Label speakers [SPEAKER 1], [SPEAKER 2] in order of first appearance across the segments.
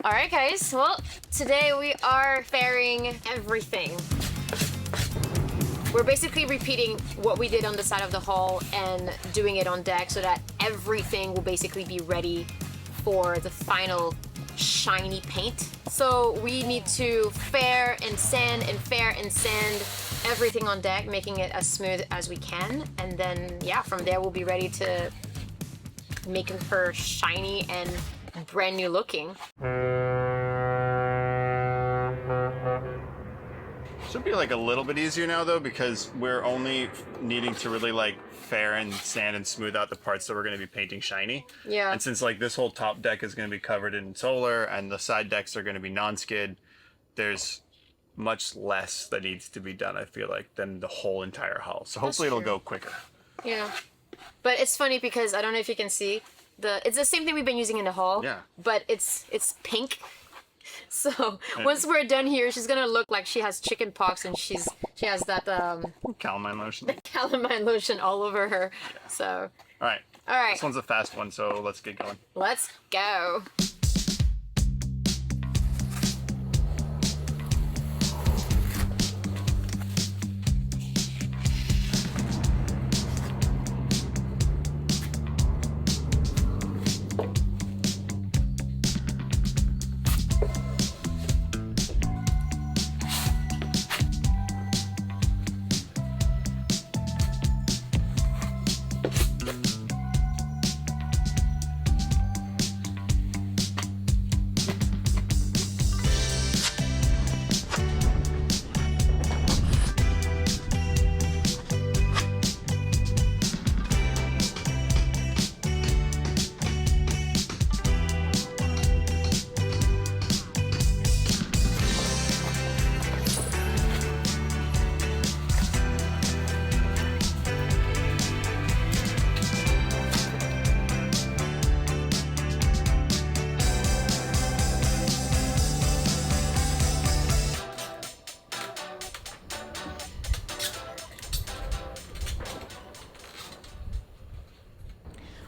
[SPEAKER 1] All right, guys. Well, today we are fairing everything. We're basically repeating what we did on the side of the hull and doing it on deck so that everything will basically be ready for the final shiny paint. So we need to fair and sand everything on deck, making it as smooth as we can. And then, yeah, from there we'll be ready to making her shiny and brand new looking.
[SPEAKER 2] Should be like a little bit easier now though, because we're only needing to really like fair and sand and smooth out the parts that we're going to be painting shiny.
[SPEAKER 1] Yeah.
[SPEAKER 2] And since like this whole top deck is going to be covered in solar and the side decks are going to be non-skid, there's much less that needs to be done, I feel like, than the whole entire hull. So hopefully it'll go quicker.
[SPEAKER 1] Yeah. But it's funny because I don't know if you can see it's the same thing we've been using in the hull.
[SPEAKER 2] Yeah.
[SPEAKER 1] But it's pink. So once we're done here, she's gonna look like she has chicken pox and she has that
[SPEAKER 2] calamine lotion.
[SPEAKER 1] Calamine lotion all over her. Yeah. So
[SPEAKER 2] all right. This one's a fast one, so let's get going.
[SPEAKER 1] Let's go.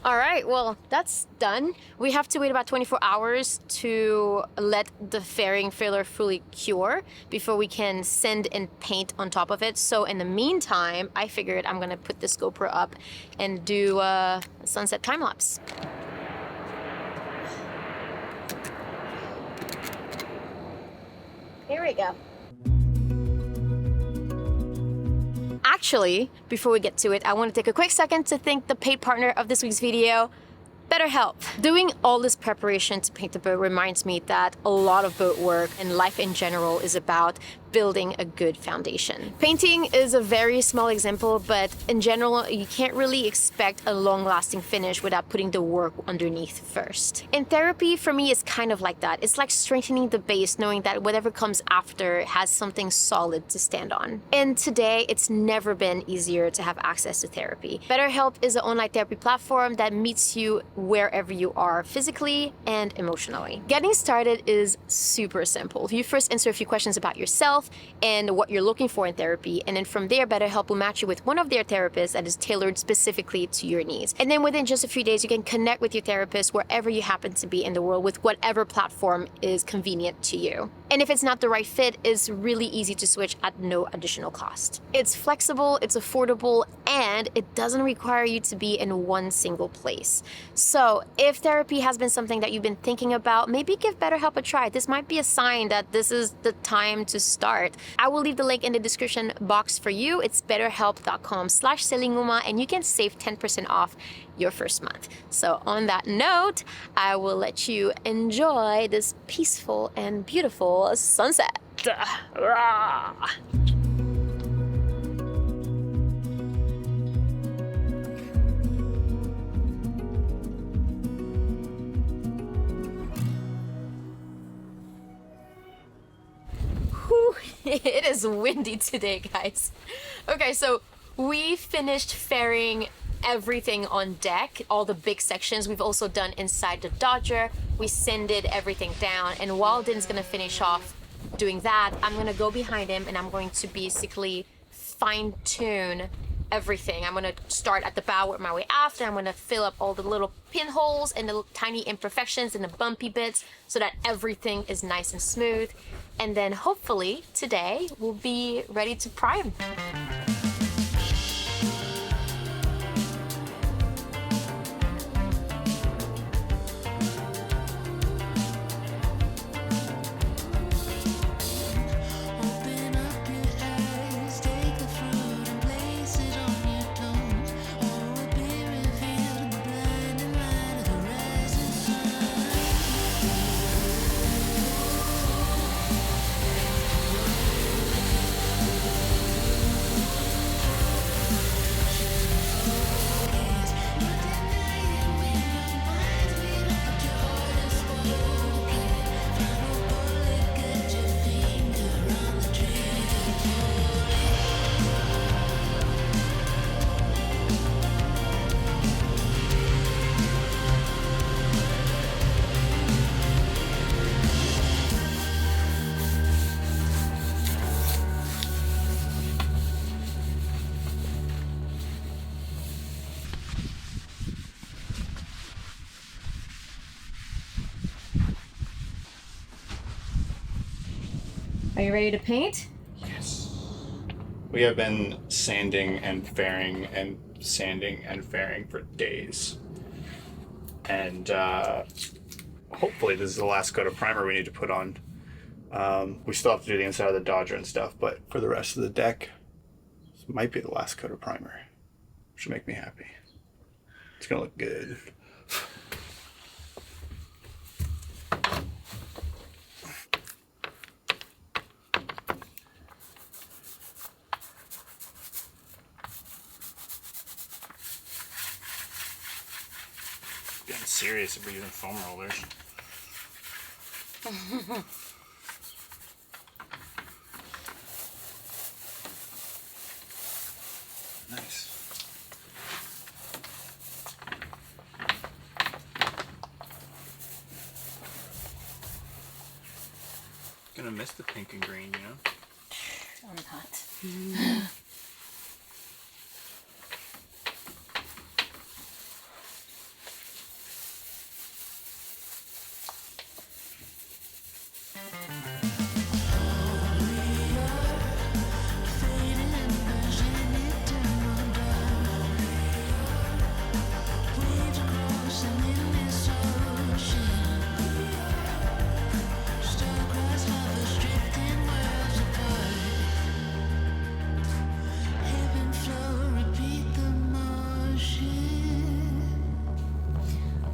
[SPEAKER 1] All right, well, that's done. We have to wait about 24 hours to let the fairing filler fully cure before we can sand and paint on top of it. So in the meantime, I figured I'm gonna put this GoPro up and do a sunset time lapse. Here we go. Actually, before we get to it, I want to take a quick second to thank the paid partner of this week's video, BetterHelp. Doing all this preparation to paint the boat reminds me that a lot of boat work and life in general is about building a good foundation. Painting is a very small example, but in general, you can't really expect a long-lasting finish without putting the work underneath first. In therapy, for me, it's kind of like that. It's like strengthening the base, knowing that whatever comes after has something solid to stand on. And today, it's never been easier to have access to therapy. BetterHelp is an online therapy platform that meets you wherever you are physically and emotionally. Getting started is super simple. You first answer a few questions about yourself and what you're looking for in therapy, and then from there, BetterHelp will match you with one of their therapists that is tailored specifically to your needs. And then within just a few days, you can connect with your therapist wherever you happen to be in the world with whatever platform is convenient to you. And if it's not the right fit, it's really easy to switch at no additional cost. It's flexible, it's affordable, and it doesn't require you to be in one single place. So if therapy has been something that you've been thinking about, maybe give BetterHelp a try. This might be a sign that this is the time to start. I will leave the link in the description box for you. It's betterhelp.com/selinguma, and you can save 10% off your first month. So on that note, I will let you enjoy this peaceful and beautiful sunset. It is windy today, guys. Okay, so we finished fairing everything on deck, all the big sections. We've also done inside the Dodger. We sanded everything down, and Walden's gonna finish off doing that. I'm gonna go behind him and I'm going to basically fine-tune everything. I'm gonna start at the bow, work my way aft, and I'm gonna fill up all the little pinholes and the tiny imperfections and the bumpy bits so that everything is nice and smooth. And then hopefully today we'll be ready to prime. Are you ready to paint?
[SPEAKER 2] Yes. We have been sanding and fairing and sanding and fairing for days. And hopefully this is the last coat of primer we need to put on. We still have to do the inside of the Dodger and stuff, but for the rest of the deck, this might be the last coat of primer. Which will make me happy. It's gonna look good. Getting serious if we're using foam rollers. Nice. Gonna miss the pink and green, you know?
[SPEAKER 1] I'm not.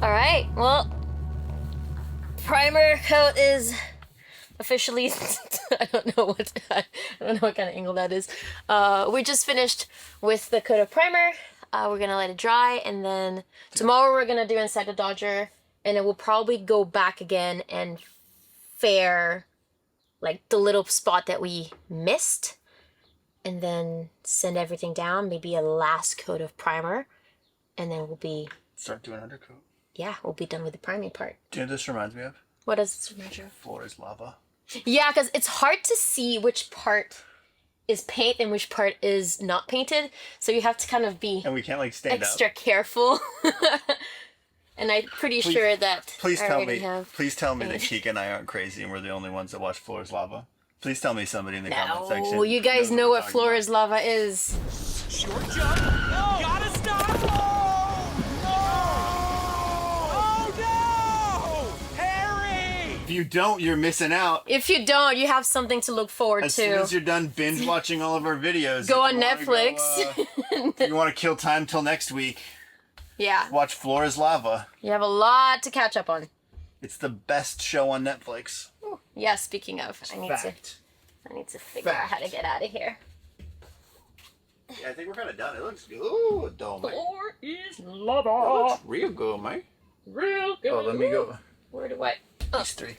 [SPEAKER 1] All right, well, primer coat is officially, I don't know what kind of angle that is. We just finished with the coat of primer. We're gonna let it dry, and then tomorrow we're gonna do inside the Dodger, and then we'll probably go back again and fair like the little spot that we missed, and then send everything down, maybe a last coat of primer, and then we'll be...
[SPEAKER 2] Start doing undercoat.
[SPEAKER 1] Yeah, we'll be done with the priming part.
[SPEAKER 2] Do you know what this reminds me of?
[SPEAKER 1] What does this remind you of?
[SPEAKER 2] Floor is lava.
[SPEAKER 1] Yeah, because it's hard to see which part is paint and which part is not painted, so you have to kind of be
[SPEAKER 2] And we can't like stand
[SPEAKER 1] extra
[SPEAKER 2] up.
[SPEAKER 1] careful. And I'm pretty sure that
[SPEAKER 2] Please
[SPEAKER 1] I
[SPEAKER 2] tell
[SPEAKER 1] already
[SPEAKER 2] me.
[SPEAKER 1] have...
[SPEAKER 2] Please tell me that Keek and I aren't crazy and we're the only ones that watch Floor is Lava. Please tell me somebody in the comment section.
[SPEAKER 1] No, you guys know what Floor is Lava is.
[SPEAKER 3] Short jump. No. Gotta stop. Oh no! Harry!
[SPEAKER 2] If you don't, you're missing out.
[SPEAKER 1] If you don't, you have something to look forward
[SPEAKER 2] As
[SPEAKER 1] to.
[SPEAKER 2] soon as you're done binge watching all of our videos,
[SPEAKER 1] Go
[SPEAKER 2] if
[SPEAKER 1] on
[SPEAKER 2] you wanna
[SPEAKER 1] Netflix.
[SPEAKER 2] if you want to kill time till next week,
[SPEAKER 1] Yeah,
[SPEAKER 2] watch Floor is Lava.
[SPEAKER 1] you have a lot to catch up on.
[SPEAKER 2] It's the best show on Netflix.
[SPEAKER 1] Yeah, speaking of, I need to figure out how to get out of here.
[SPEAKER 2] Yeah, I think we're kind of done. It looks good. Ooh, dull, mate.
[SPEAKER 1] Floor is
[SPEAKER 2] It
[SPEAKER 1] Lava.
[SPEAKER 2] looks real good, mate.
[SPEAKER 1] Real good.
[SPEAKER 2] Oh, let me go.
[SPEAKER 1] Where do I...
[SPEAKER 2] These three.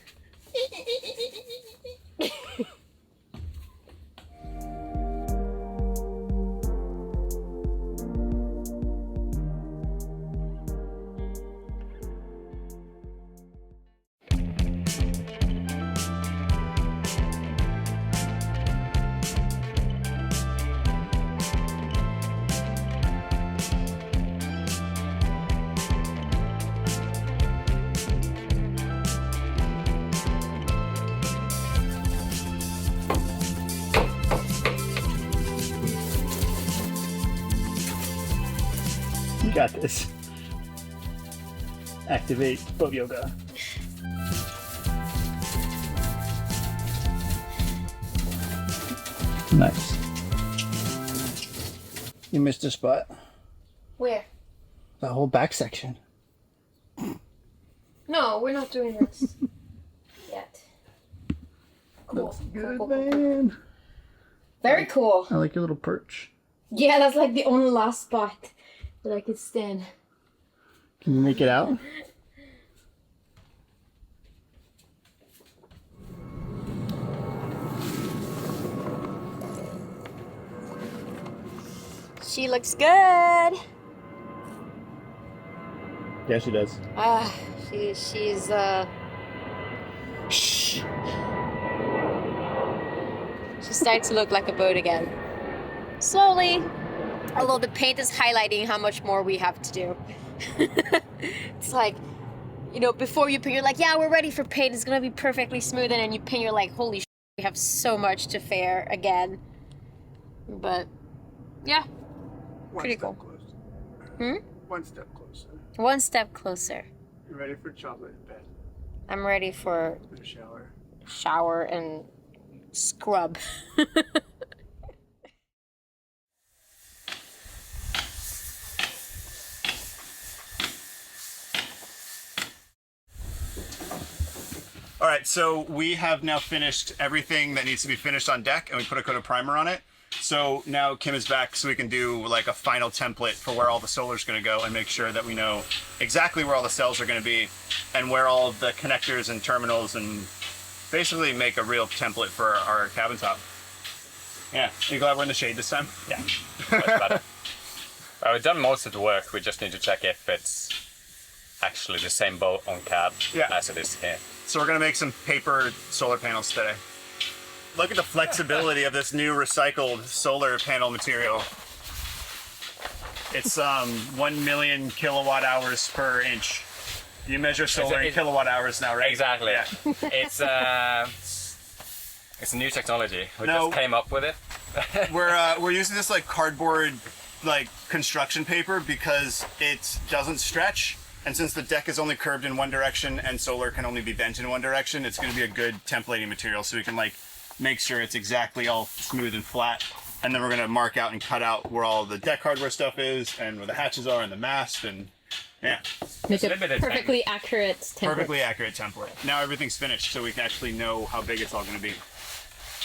[SPEAKER 2] got this. Activate boat yoga. Nice. You missed a spot.
[SPEAKER 1] Where?
[SPEAKER 2] The whole back section.
[SPEAKER 1] No, we're not doing this yet. Cool.
[SPEAKER 2] Looks good,
[SPEAKER 1] Cool.
[SPEAKER 2] man.
[SPEAKER 1] Very cool.
[SPEAKER 2] I like your little perch.
[SPEAKER 1] Yeah, that's like the only last spot that I could stand.
[SPEAKER 2] Can you make it out?
[SPEAKER 1] She looks good.
[SPEAKER 2] Yeah, she does.
[SPEAKER 1] She's shh. She's starting to look like a boat again. Slowly. Although the paint is highlighting how much more we have to do. It's like, you know, before you paint, you're like, yeah, we're ready for paint. It's gonna be perfectly smooth. And then you paint, you're like, holy shit, we have so much to fare again. But, yeah. Pretty cool.
[SPEAKER 2] One step closer.
[SPEAKER 1] One step closer.
[SPEAKER 2] You ready for chocolate in bed?
[SPEAKER 1] I'm ready for
[SPEAKER 2] A shower.
[SPEAKER 1] shower and scrub.
[SPEAKER 2] All right, so we have now finished everything that needs to be finished on deck, and we put a coat of primer on it. So now Kim is back, so we can do like a final template for where all the solar's going to go, and make sure that we know exactly where all the cells are going to be, and where all of the connectors and terminals, and basically make a real template for our cabin top. Yeah, you glad we're in the shade this time?
[SPEAKER 4] Yeah, much better. Well, we've done most of the work. We just need to check if it's actually the same boat on cab as it is here.
[SPEAKER 2] So we're gonna make some paper solar panels today. Look at the flexibility of this new recycled solar panel material. It's 1 million kilowatt hours per inch. You measure solar in kilowatt hours now, right?
[SPEAKER 4] Exactly.
[SPEAKER 2] Yeah.
[SPEAKER 4] It's a new technology. We just came up with it.
[SPEAKER 2] We're using this like cardboard like construction paper because it doesn't stretch. And since the deck is only curved in one direction and solar can only be bent in one direction, it's going to be a good templating material, so we can like make sure it's exactly all smooth and flat. And then we're going to mark out and cut out where all the deck hardware stuff is, and where the hatches are, and the mast, and yeah.
[SPEAKER 1] Make a perfectly accurate template.
[SPEAKER 2] Perfectly accurate template. Now everything's finished, so we can actually know how big it's all going to be.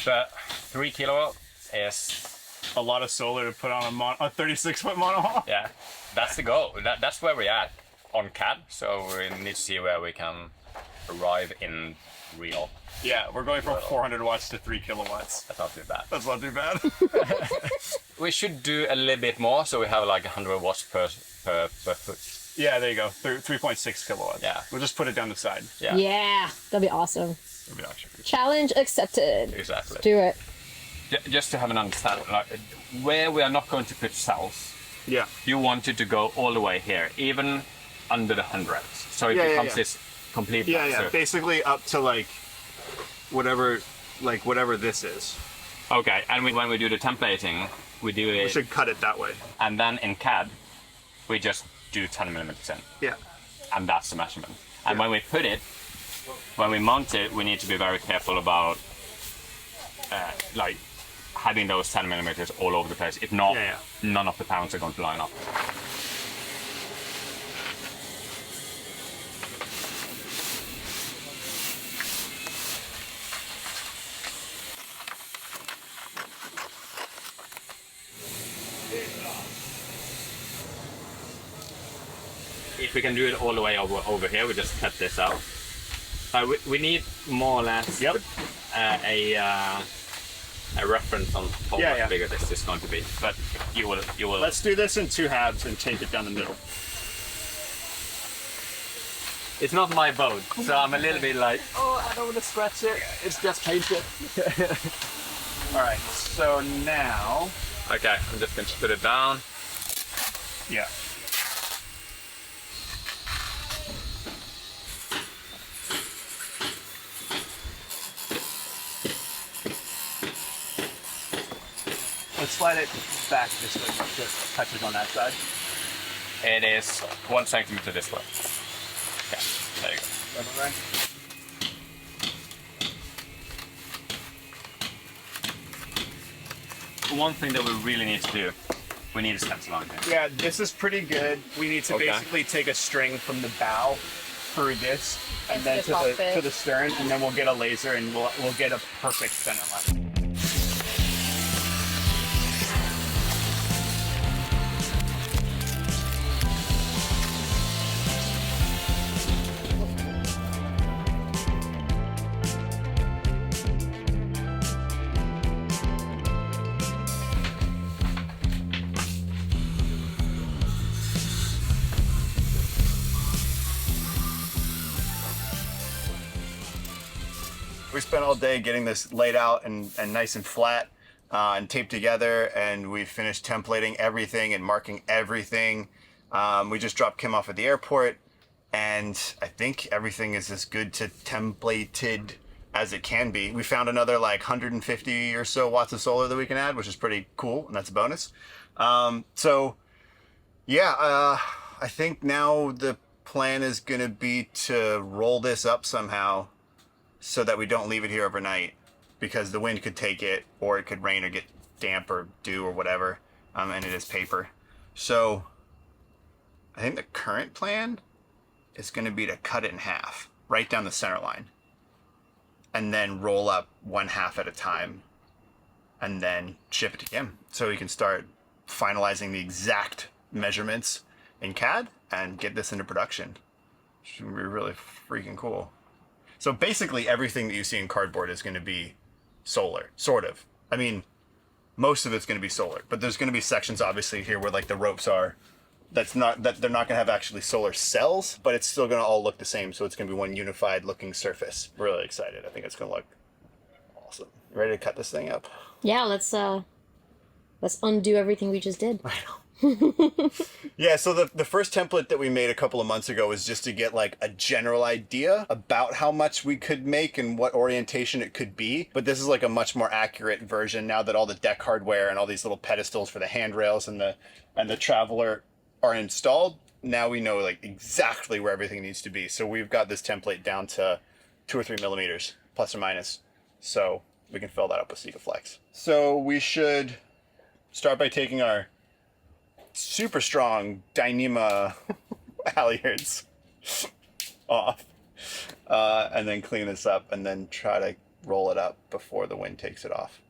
[SPEAKER 4] But 3 kilowatt is
[SPEAKER 2] a lot of solar to put on a 36-foot monohull.
[SPEAKER 4] Yeah, that's the goal. That's where we're at on CAD. So we need to see where we can arrive in real.
[SPEAKER 2] Yeah, we're going from 400 watts to 3 kilowatts.
[SPEAKER 4] That's not too bad.
[SPEAKER 2] That's not too bad.
[SPEAKER 4] We should do a little bit more, so we have like 100 watts per foot.
[SPEAKER 2] Yeah, there you go. 3.6 kilowatts.
[SPEAKER 4] Yeah.
[SPEAKER 2] We'll just put it down the side.
[SPEAKER 4] Yeah.
[SPEAKER 1] Yeah, that'd be awesome.
[SPEAKER 2] It'll be actually.
[SPEAKER 1] Challenge accepted.
[SPEAKER 4] Exactly.
[SPEAKER 1] Do it.
[SPEAKER 4] Just to have an understanding, like where we are not going to put cells,
[SPEAKER 2] Yeah.
[SPEAKER 4] you want it to go all the way here, even under the hundreds. So it becomes this complete
[SPEAKER 2] Yeah. Basically up to like whatever this is.
[SPEAKER 4] Okay, and when we do the templating, we do it,
[SPEAKER 2] We should cut it that way.
[SPEAKER 4] and then in CAD, we just do 10 millimeters in,
[SPEAKER 2] Yeah.
[SPEAKER 4] and that's the measurement. And when we put it, when we mount it, we need to be very careful about like having those 10 millimeters all over the place. If not, none of the panels are going to line up. If we can do it all the way over here, we just cut this out. We need more or less a reference on how much bigger this is going to be. But you will.
[SPEAKER 2] Let's do this in 2 halves and tape it down the middle.
[SPEAKER 4] It's not my boat, so I'm a little bit like, oh, I don't want to scratch it. It's just painted.
[SPEAKER 2] All right. So now.
[SPEAKER 4] Okay, I'm just going to put it down.
[SPEAKER 2] Yeah. Let's slide it back just so it touches on that side.
[SPEAKER 4] It is 1 centimeter this way. Okay, there you go. One thing that we really need to do, we need a stencil on here.
[SPEAKER 2] Yeah, this is pretty good. We need to
[SPEAKER 4] Okay.
[SPEAKER 2] basically take a string from the bow through this and
[SPEAKER 1] Into
[SPEAKER 2] then
[SPEAKER 1] the
[SPEAKER 2] to
[SPEAKER 1] cockpit.
[SPEAKER 2] the stern, and then we'll get a laser and we'll get a perfect center line. We spent all day getting this laid out and nice and flat and taped together, and we finished templating everything and marking everything. We just dropped Kim off at the airport, and I think everything is as good to templated as it can be. We found another like 150 or so watts of solar that we can add, which is pretty cool, and that's a bonus. So yeah, I think now the plan is gonna be to roll this up somehow so that we don't leave it here overnight, because the wind could take it, or it could rain or get damp or dew or whatever, and it is paper. So I think the current plan is going to be to cut it in half, right down the center line, and then roll up 1/2 at a time, and then ship it to Kim so we can start finalizing the exact measurements in CAD and get this into production. Should be really freaking cool. So basically everything that you see in cardboard is going to be solar, sort of. I mean, most of it's going to be solar, but there's going to be sections obviously here where like the ropes are, that they're not going to have actually solar cells, but it's still going to all look the same. So it's going to be one unified looking surface. Really excited. I think it's going to look awesome. Ready to cut this thing up?
[SPEAKER 1] Yeah, let's undo everything we just did.
[SPEAKER 2] I know. Yeah, so the first template that we made a couple of months ago was just to get like a general idea about how much we could make and what orientation it could be. But this is like a much more accurate version now that all the deck hardware and all these little pedestals for the handrails and the Traveler are installed. Now we know like exactly where everything needs to be. So we've got this template down to 2 or 3 millimeters, plus or minus. So we can fill that up with Sikaflex. So we should start by taking our super strong Dyneema halyards off, and then clean this up and then try to roll it up before the wind takes it off.